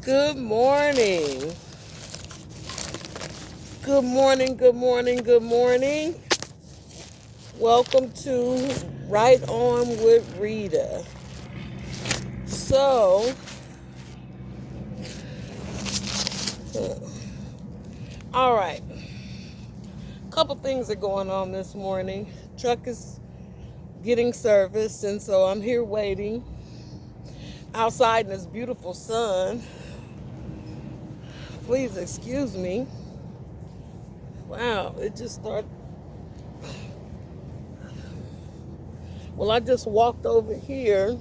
Good morning. Good morning, good morning, good morning. Welcome to Right On with Rita. So, all right. Couple things are going on this morning. Truck is getting serviced, and so I'm here waiting outside in this beautiful sun. Please excuse me. Wow, it just started. Well, I just walked over here.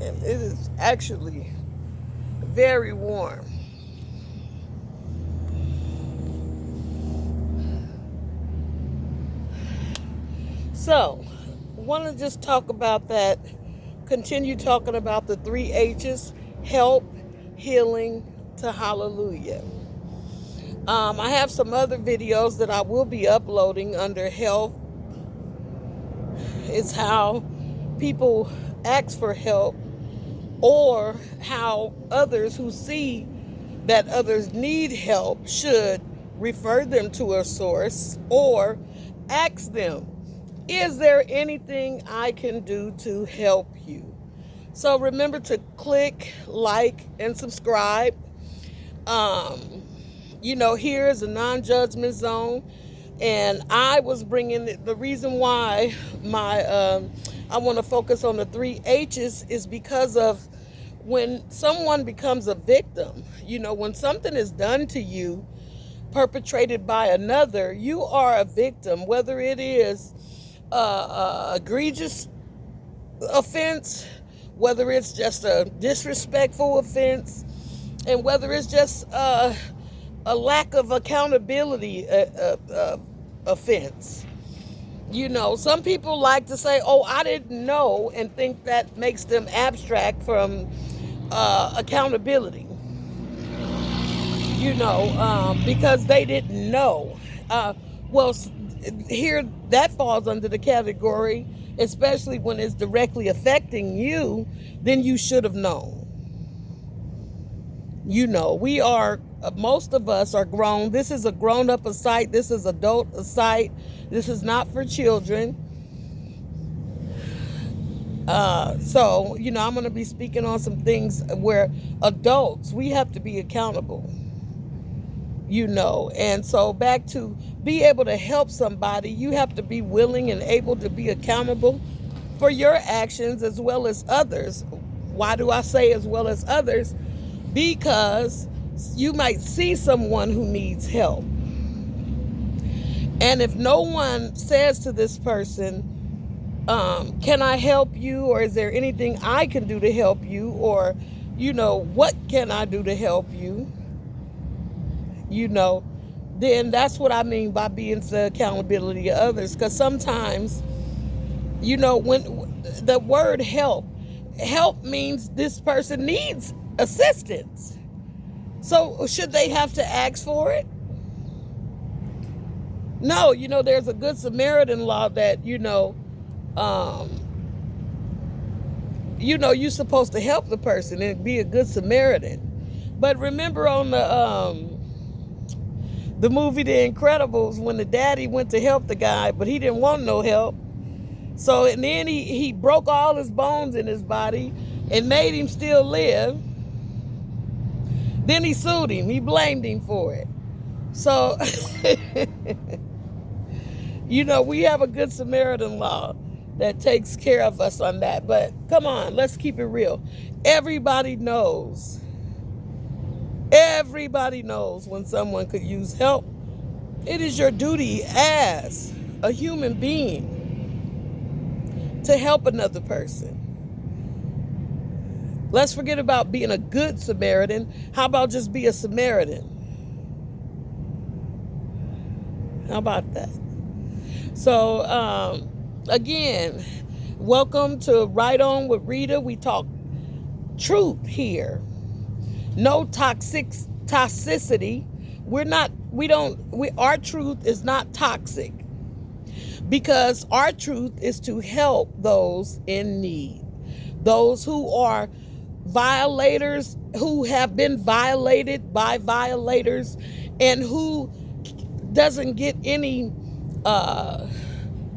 And it is actually very warm. So, want to just talk about that, continue talking about the 3 H's: help, healing, to hallelujah. I have some other videos that I will be uploading under health. It's how people ask for help, or how others who see that others need help should refer them to a source or ask them, is there anything I can do to help you? So remember to click, like, and subscribe. Here is a non-judgment zone. And I was bringing the reason why I want to focus on the 3 H's is because of when someone becomes a victim, when something is done to you, perpetrated by another, you are a victim, whether it is egregious offense, whether it's just a disrespectful offense, and whether it's just a lack of accountability offense. Some people like to say, oh, I didn't know, and think that makes them abstract from accountability, because they didn't know. Well, here that falls under the category, especially when it's directly affecting you, then you should have known. We are, most of us are grown. This is a grown-up site. This is adult site. This is not for children. So, I'm going to be speaking on some things where adults, we have to be accountable. And so back to be able to help somebody, you have to be willing and able to be accountable for your actions as well as others. Why do I say as well as others? Because you might see someone who needs help. And if no one says to this person, can I help you? Or is there anything I can do to help you? Or, what can I do to help you? Then that's what I mean by being the accountability of others. Because sometimes, when the word help means this person needs assistance. So should they have to ask for it? No, there's a Good Samaritan law that, you're supposed to help the person and be a good Samaritan. But remember on the movie The Incredibles, when the daddy went to help the guy, but he didn't want no help. So and then he broke all his bones in his body and made him still live. Then he sued him. He blamed him for it. So, we have a Good Samaritan law that takes care of us on that. But come on, let's keep it real. Everybody knows when someone could use help. It is your duty as a human being to help another person. Let's forget about being a good Samaritan. How about just be a Samaritan? How about that? So, again, welcome to Right On with Rita. We talk truth here. No toxicity. Our truth is not toxic. because our truth is to help those in need, those who are violators, who have been violated by violators, and who doesn't get any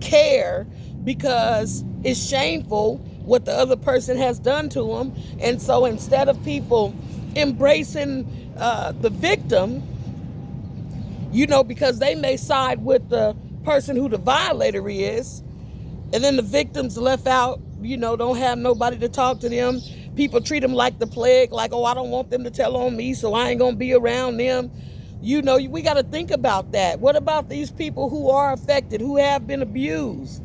care because it's shameful what the other person has done to them. And so instead of people embracing the victim, because they may side with the person who the violator is, and then the victim's left out, don't have nobody to talk to them. People treat them like the plague, like, oh, I don't want them to tell on me, so I ain't gonna be around them. We got to think about that. What about these people who are affected, who have been abused,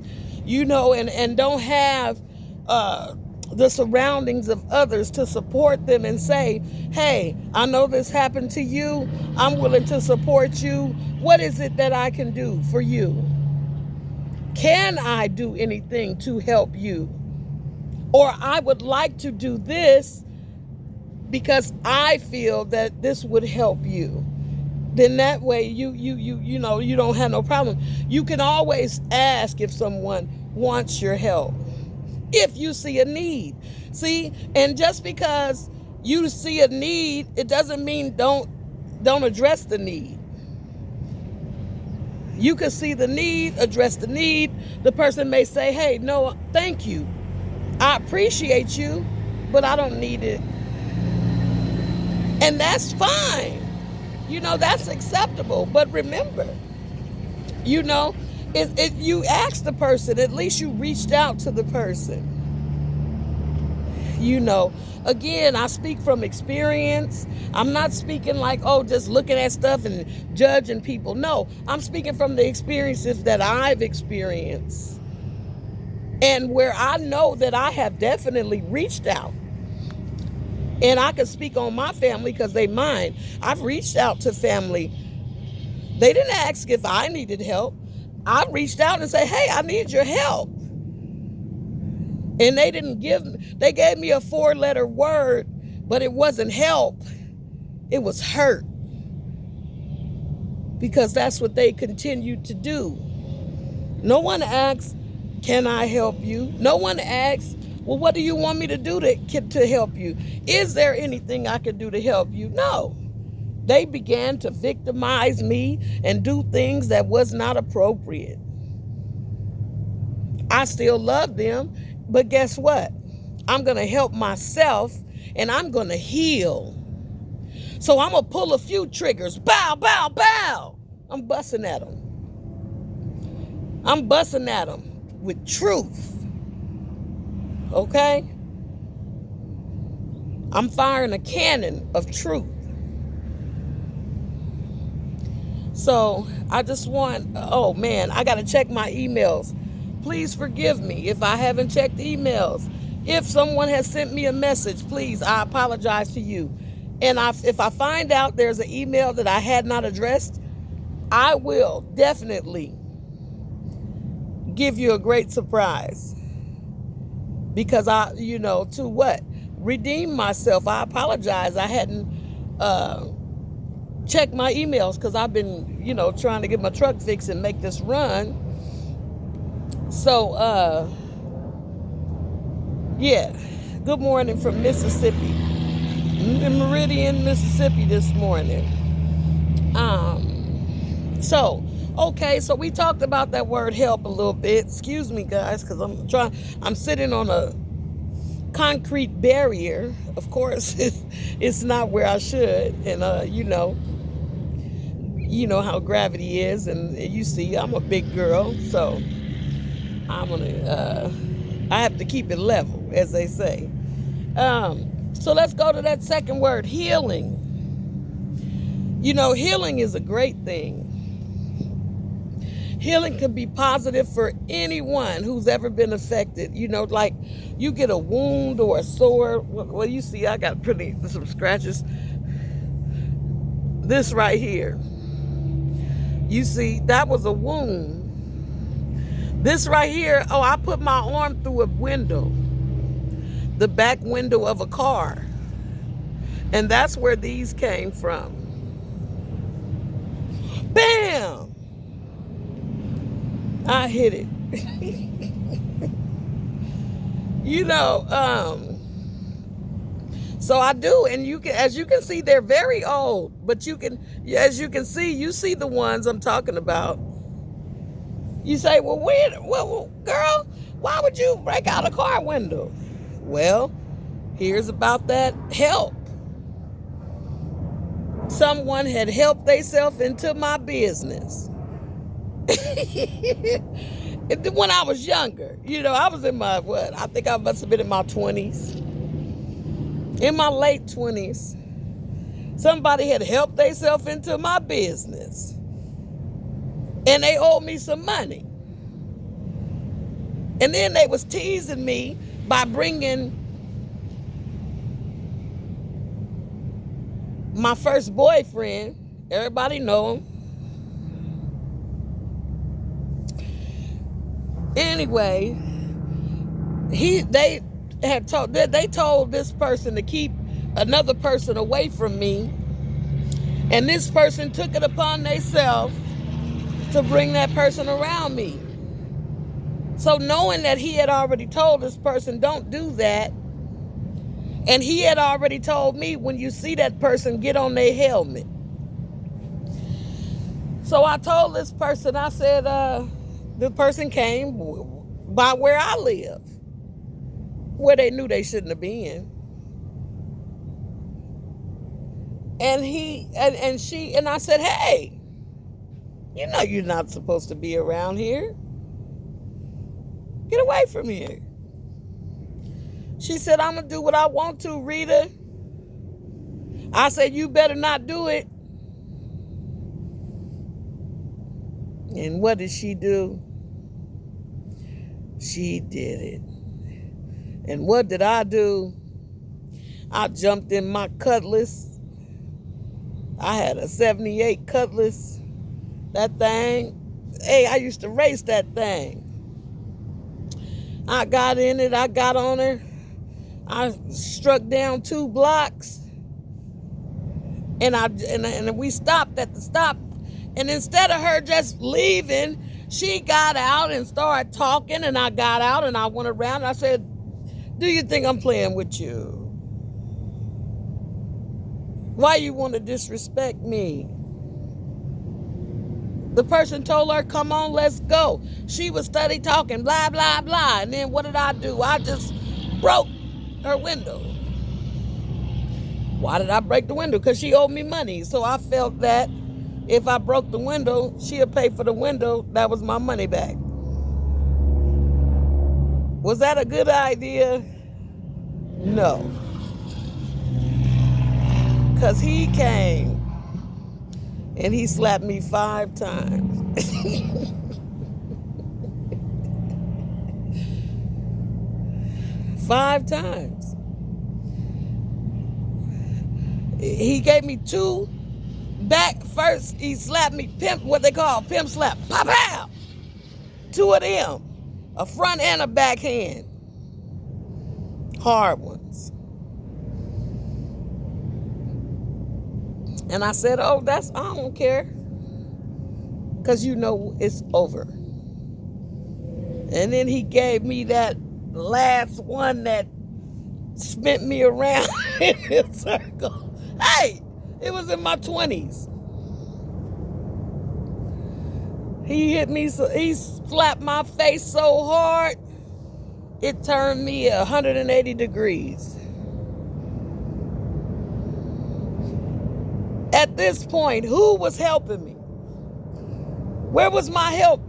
and don't have the surroundings of others to support them and say, hey, I know this happened to you. I'm willing to support you. What is it that I can do for you? Can I do anything to help you? Or I would like to do this because I feel that this would help you. Then that way you don't have no problem. You can always ask if someone wants your help, if you see a need. See, and just because you see a need, it doesn't mean don't address the need. You can see the need, address the need. The person may say, hey, no, thank you. I appreciate you, but I don't need it. And that's fine. That's acceptable. But remember, you asked the person, at least you reached out to the person. Again, I speak from experience. I'm not speaking like, just looking at stuff and judging people. No, I'm speaking from the experiences that I've experienced. And where I know that I have definitely reached out. And I can speak on my family because they mine. I've reached out to family. They didn't ask if I needed help. I reached out and said, hey, I need your help. And they gave me a 4-letter word, but it wasn't help. It was hurt. Because that's what they continued to do. No one asks, can I help you? No one asks, well, what do you want me to do to help you? Is there anything I can do to help you? No. They began to victimize me and do things that was not appropriate. I still love them, but guess what? I'm going to help myself and I'm going to heal. So I'm going to pull a few triggers. Bow, bow, bow. I'm busting at them. I'm busting at them with truth. Okay? I'm firing a cannon of truth. So I just want, I got to check my emails. Please forgive me if I haven't checked emails. If someone has sent me a message, please, I apologize to you. And if I find out there's an email that I had not addressed, I will definitely give you a great surprise. Because to what? Redeem myself. I apologize. I hadn't checked my emails because I've been, trying to get my truck fixed and make this run. So, good morning from Mississippi. In Meridian, Mississippi this morning. So we talked about that word help a little bit. Excuse me, guys, because I'm sitting on a concrete barrier. Of course, it's not where I should. And, you know how gravity is. And you see, I'm a big girl, so I have to keep it level, as they say. So let's go to that second word, healing. Healing is a great thing. Healing can be positive for anyone who's ever been affected. Like you get a wound or a sore. Well, you see, I got some scratches. This right here. You see, that was a wound. This right here, I put my arm through a window. The back window of a car. And that's where these came from. Bam! I hit it. you know, so I do, and you can, as you can see, they're very old. But as you can see, you see the ones I'm talking about. You say, well, girl, why would you break out a car window? Well, here's about that help. Someone had helped themselves into my business. When I was younger, I was in my, I think I must have been in my 20s. In my late 20s, somebody had helped themselves into my business. And they owed me some money. And then they was teasing me by bringing my first boyfriend. Everybody know him. Anyway, they told this person to keep another person away from me, and this person took it upon themselves to bring that person around me. So knowing that he had already told this person, don't do that, and he had already told me, when you see that person, get on their helmet. So I told this person, I said, the person came by where I live, where they knew they shouldn't have been. And I said, hey, you're not supposed to be around here. Get away from here. She said, I'm going to do what I want to, Rita. I said, you better not do it. And what did she do? She did it. And what did I do? I jumped in my Cutlass. I had a 78 Cutlass. That thing, hey, I used to race that thing. I got in it. I got on her. I struck down 2 blocks. And we stopped at the stop. And instead of her just leaving, she got out and started talking. And I got out and I went around. And I said, do you think I'm playing with you? Why you want to disrespect me? The person told her, come on, let's go. She was steady talking, blah, blah, blah. And then what did I do? I just broke her window. Why did I break the window? Because she owed me money. So I felt that if I broke the window, she'd pay for the window. That was my money back. Was that a good idea? No. Because he came and he slapped me 5 times. 5 times. He gave me 2 back. First, he slapped me, what they call pimp slap. Pow, pow. 2 of them. A front and a backhand. Hard ones. And I said, I don't care. Because it's over. And then he gave me that last one that spent me around in a circle. Hey, it was in my 20s. He hit me, he slapped my face so hard, it turned me 180 degrees. At this point, who was helping me? Where was my help?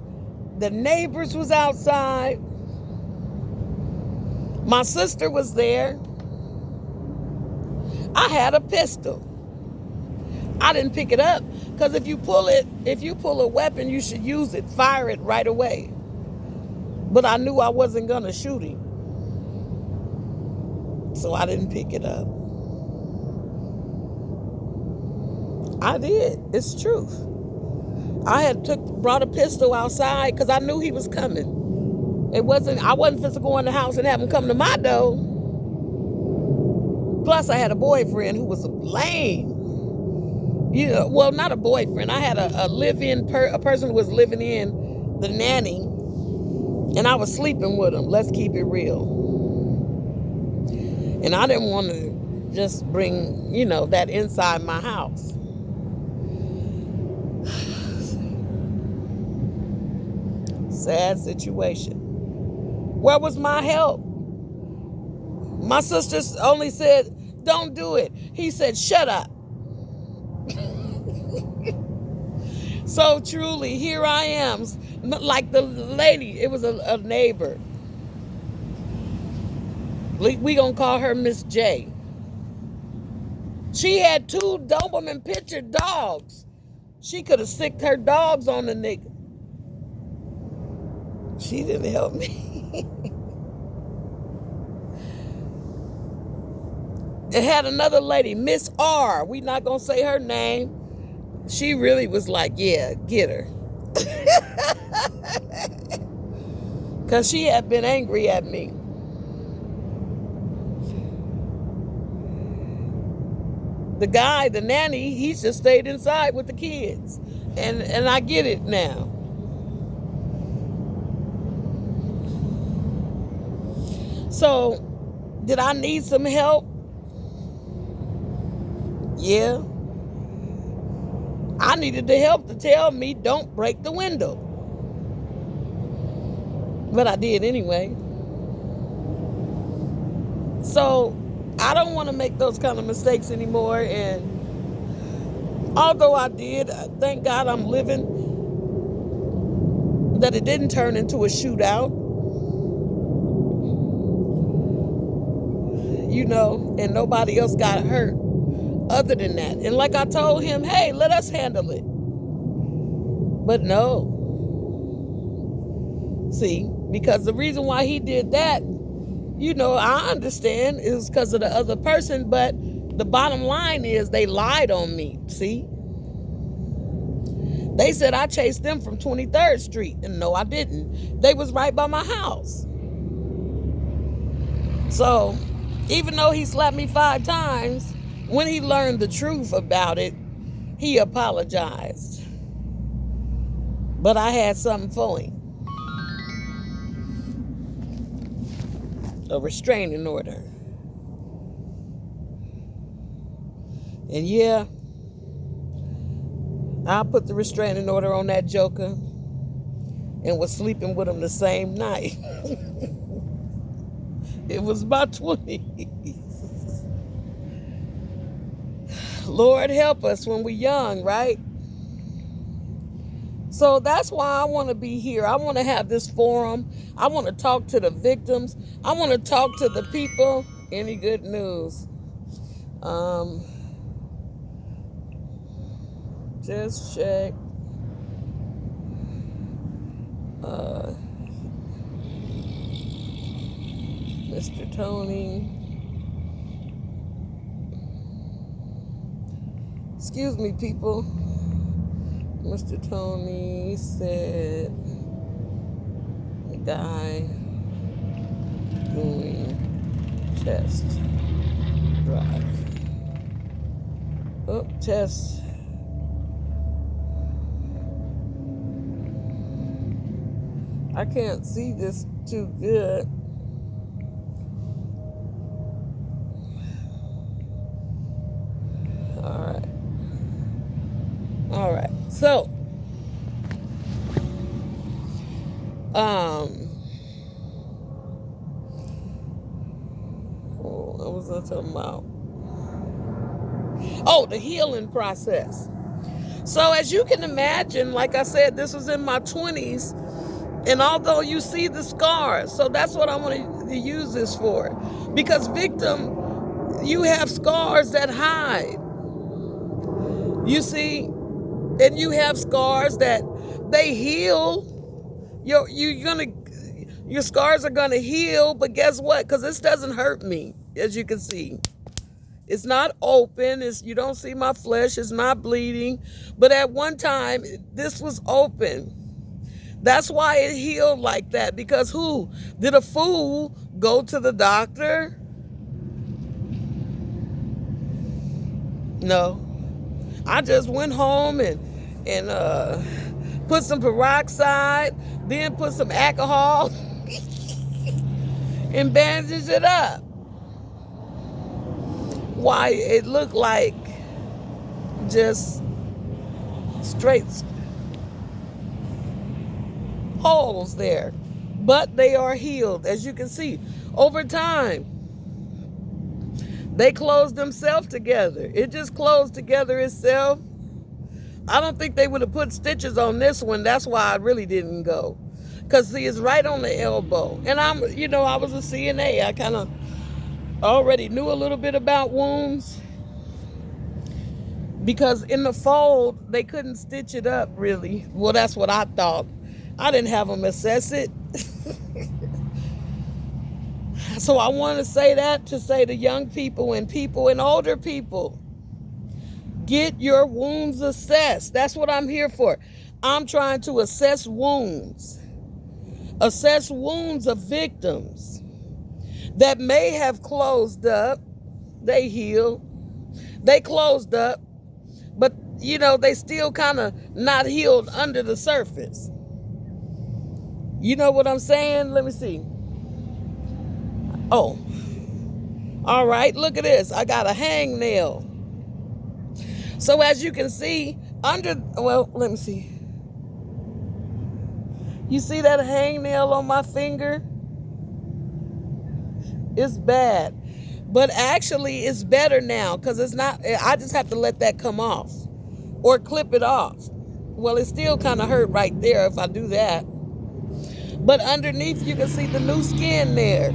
The neighbors was outside. My sister was there. I had a pistol. I didn't pick it up because if you pull a weapon, you should use it, fire it right away. But I knew I wasn't gonna shoot him, so I didn't pick it up. I did. It's truth. I had brought a pistol outside because I knew he was coming. I wasn't supposed to go in the house and have him come to my door. Plus, I had a boyfriend who was lame. Well, not a boyfriend. I had a live-in, a person who was living in the nanny, and I was sleeping with him. Let's keep it real. And I didn't want to just bring, that inside my house. Sad situation. Where was my help? My sisters only said, don't do it. He said, shut up. So truly, here I am. Like the lady, it was a neighbor. We gonna call her Miss J. She had 2 Doberman Pinscher dogs. She could have sicked her dogs on the nigga. She didn't help me. It had another lady, Miss R. We not gonna say her name. She really was like, yeah, get her. Because she had been angry at me. The guy, the nanny, he just stayed inside with the kids. And I get it now. So, did I need some help? Yeah. I needed the help to tell me don't break the window. But I did anyway. So, I don't want to make those kind of mistakes anymore. And although I did, thank God I'm living, that it didn't turn into a shootout. And nobody else got hurt other than that. And like I told him, hey, let us handle it. But no. See, because the reason why he did that, I understand is because of the other person, but the bottom line is they lied on me, see? They said I chased them from 23rd Street, and no, I didn't. They was right by my house. So, even though he slapped me 5 times, when he learned the truth about it, he apologized. But I had something for him. A restraining order. And yeah, I put the restraining order on that joker and was sleeping with him the same night. It was my 20s. Lord help us when we're young, right? So that's why I want to be here. I want to have this forum. I want to talk to the victims. I want to talk to the people. Any good news? Just check. Mr. Tony. Excuse me, people. Mr. Tony said the guy doing test drive. Oh, test. I can't see this too good. All right. So, what was I talking about? Oh, the healing process. So as you can imagine, like I said, this was in my 20s. And although you see the scars, so that's what I want to use this for. Because victim, you have scars that hide. You see, and you have scars that they heal. Your scars are gonna heal, but guess what? Because this doesn't hurt me, as you can see. It's not open. You don't see my flesh. It's not bleeding. But at one time, this was open. That's why it healed like that. Because who? Did a fool go to the doctor? No. I just went home and Put some peroxide, then put some alcohol and bandage it up. Why, it looked like just straight holes there. But they are healed, as you can see. Over time, they closed themselves together. It just closed together itself. I don't think they would have put stitches on this one. That's why I really didn't go. Because, see, it's right on the elbow. And I was a CNA. I kind of already knew a little bit about wounds. Because in the fold, they couldn't stitch it up, really. Well, that's what I thought. I didn't have them assess it. So I want to say that to say to young people and older people, get your wounds assessed. That's what I'm here for. I'm trying to assess wounds. Assess wounds of victims that may have closed up. They healed. They closed up. But, they still kind of not healed under the surface. You know what I'm saying? Let me see. Oh. All right, look at this. I got a hangnail. So as you can see, let me see. You see that hangnail on my finger? It's bad. But actually, it's better now because it's not, I just have to let that come off or clip it off. Well, it still kind of hurt right there if I do that. But underneath, you can see the new skin there.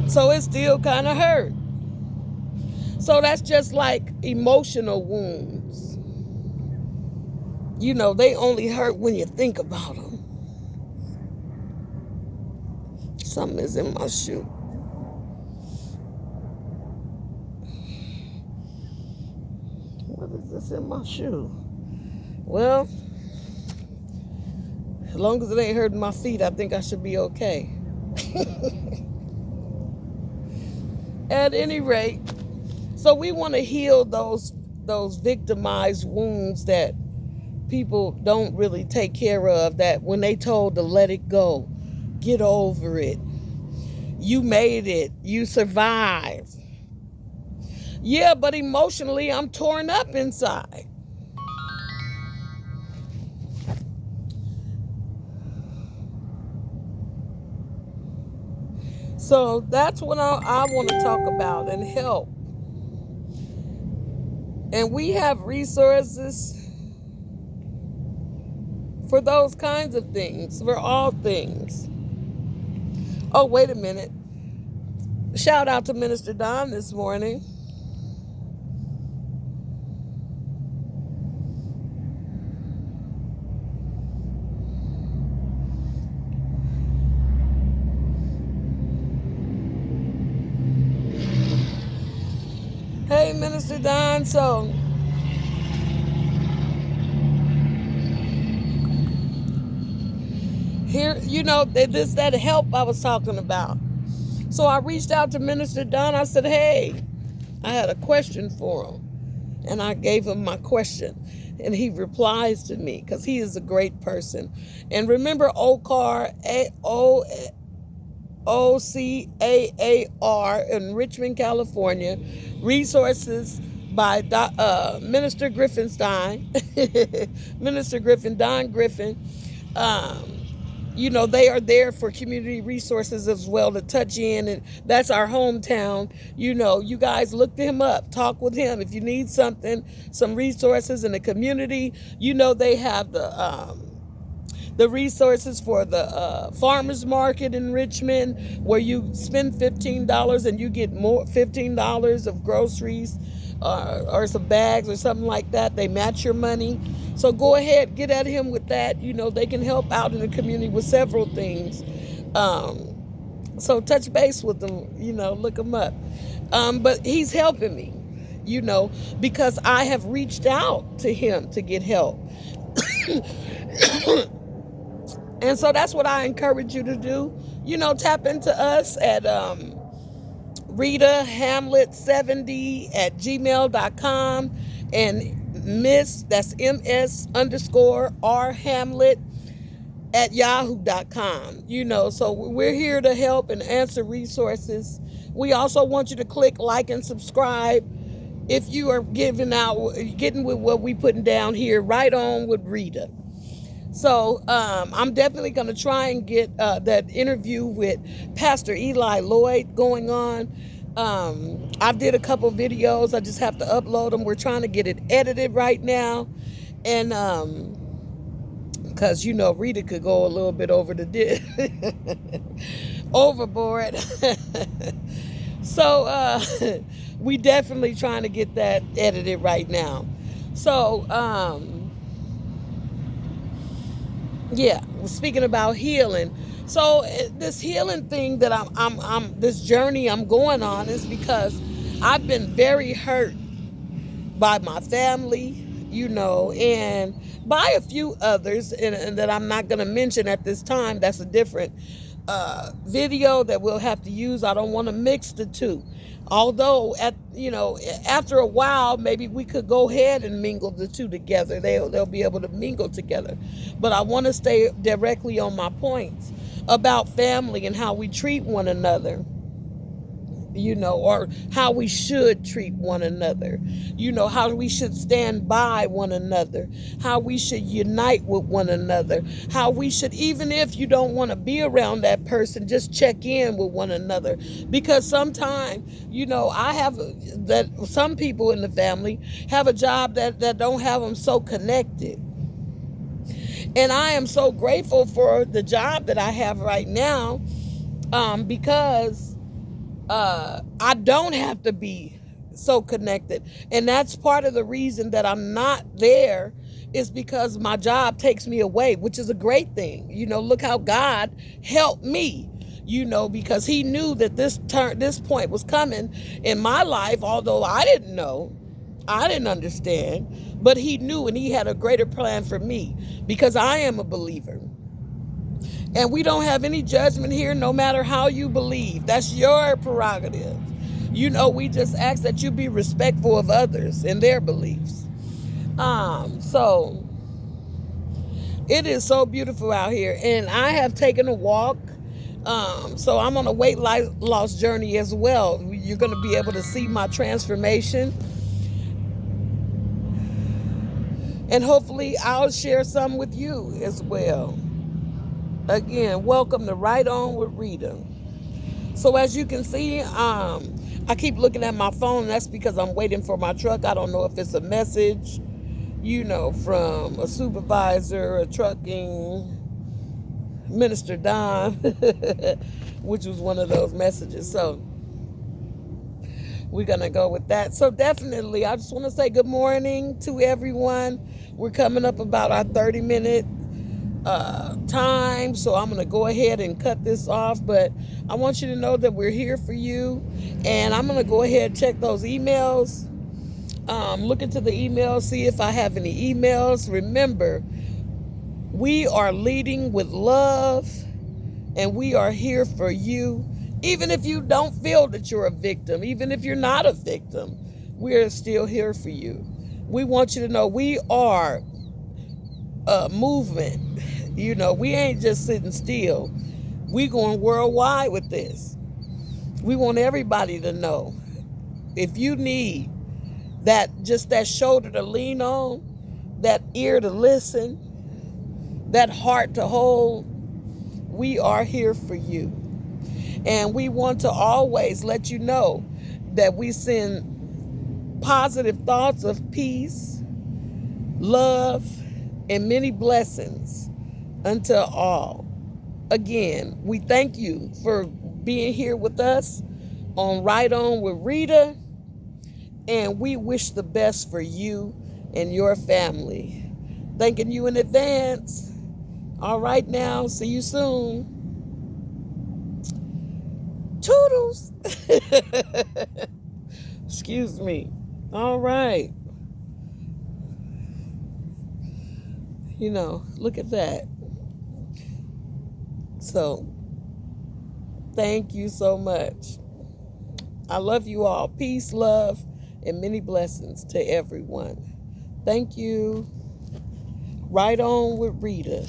So it still kind of hurt. So that's just like emotional wounds. They only hurt when you think about them. Something is in my shoe. What is this in my shoe? Well, as long as it ain't hurting my feet, I think I should be okay. At any rate, so we want to heal those victimized wounds that people don't really take care of, that when they told to let it go, get over it. You made it. You survived. Yeah, but emotionally, I'm torn up inside. So that's what I want to talk about and help. And we have resources for those kinds of things, for all things. Oh, wait a minute. Shout out to Minister Don this morning. Hey, Minister Don. So, here, that help I was talking about. So I reached out to Minister Don. I said, hey, I had a question for him. And I gave him my question. And he replies to me because he is a great person. And remember OCAR, OCAAR in Richmond, California. Resources by Minister Griffinstein. Minister Griffin, Don Griffin. They are there for community resources as well to touch in, and that's our hometown. You guys look him up, talk with him. If you need some resources in the community, they have the resources for the farmers market in Richmond, where you spend $15 and you get more $15 of groceries or some bags or something like that. They match your money. So go ahead, get at him with that. They can help out in the community with several things. So touch base with them, look him up. But he's helping me, because I have reached out to him to get help. And so that's what I encourage you to do. Tap into us at RitaHamlet70@gmail.com and Miss, that's MS underscore R Hamlet at yahoo.com. So we're here to help and answer resources. We also want you to click like and subscribe if you are getting with what we putting down here. Right On with Rita. So I'm definitely going to try and get that interview with Pastor Eli Lloyd going on. I did a couple videos. I just have to upload them. We're trying to get it edited right now. And because, Rita could go a little bit over overboard. So we definitely trying to get that edited right now. So, yeah, we're speaking about healing. So this healing thing that this journey I'm going on is because I've been very hurt by my family, and by a few others, and that I'm not going to mention at this time. That's a different video that we'll have to use. I don't want to mix the two. Although after a while, maybe we could go ahead and mingle the two together. They'll be able to mingle together. But I want to stay directly on my points about family and how we treat one another. Or how we should treat one another, how we should stand by one another, how we should unite with one another, how we should, even if you don't want to be around that person, just check in with one another. Because sometimes, I have that some people in the family have a job that don't have them so connected. And I am so grateful for the job that I have right now, because I don't have to be so connected. And that's part of the reason that I'm not there, is because my job takes me away, which is a great thing. Look how God helped me, because he knew that this point was coming in my life, although I didn't know. I didn't understand, but he knew, and he had a greater plan for me, because I am a believer. And we don't have any judgment here, no matter how you believe. That's your prerogative. We just ask that you be respectful of others and their beliefs. So it is so beautiful out here. And I have taken a walk. So I'm on a weight loss journey as well. You're going to be able to see my transformation. And hopefully I'll share some with you as well. Again, welcome to Right On with Rita. So as you can see, I keep looking at my phone. That's because I'm waiting for my truck. I don't know if it's a message, from a supervisor, a trucking Minister Don, which was one of those messages. So we're going to go with that. So definitely, I just want to say good morning to everyone. We're coming up about our 30-minute time, so I'm going to go ahead and cut this off, but I want you to know that we're here for you, and I'm going to go ahead and check those emails, look into the emails, see if I have any emails. Remember, we are leading with love, and we are here for you, even if you don't feel that you're a victim, even if you're not a victim, we're still here for you. We want you to know we are a movement. We ain't just sitting still. We going worldwide with this. We want everybody to know. If you need that shoulder to lean on, that ear to listen, that heart to hold, we are here for you. And we want to always let you know that we send positive thoughts of peace, love, and many blessings unto all. Again, we thank you for being here with us on Right On with Rita, and we wish the best for you and your family. Thanking you in advance. All right now, see you soon. Toodles. Excuse me. All right. Look at that. So, thank you so much. I love you all. Peace, love, and many blessings to everyone. Thank you. Right on with Rita.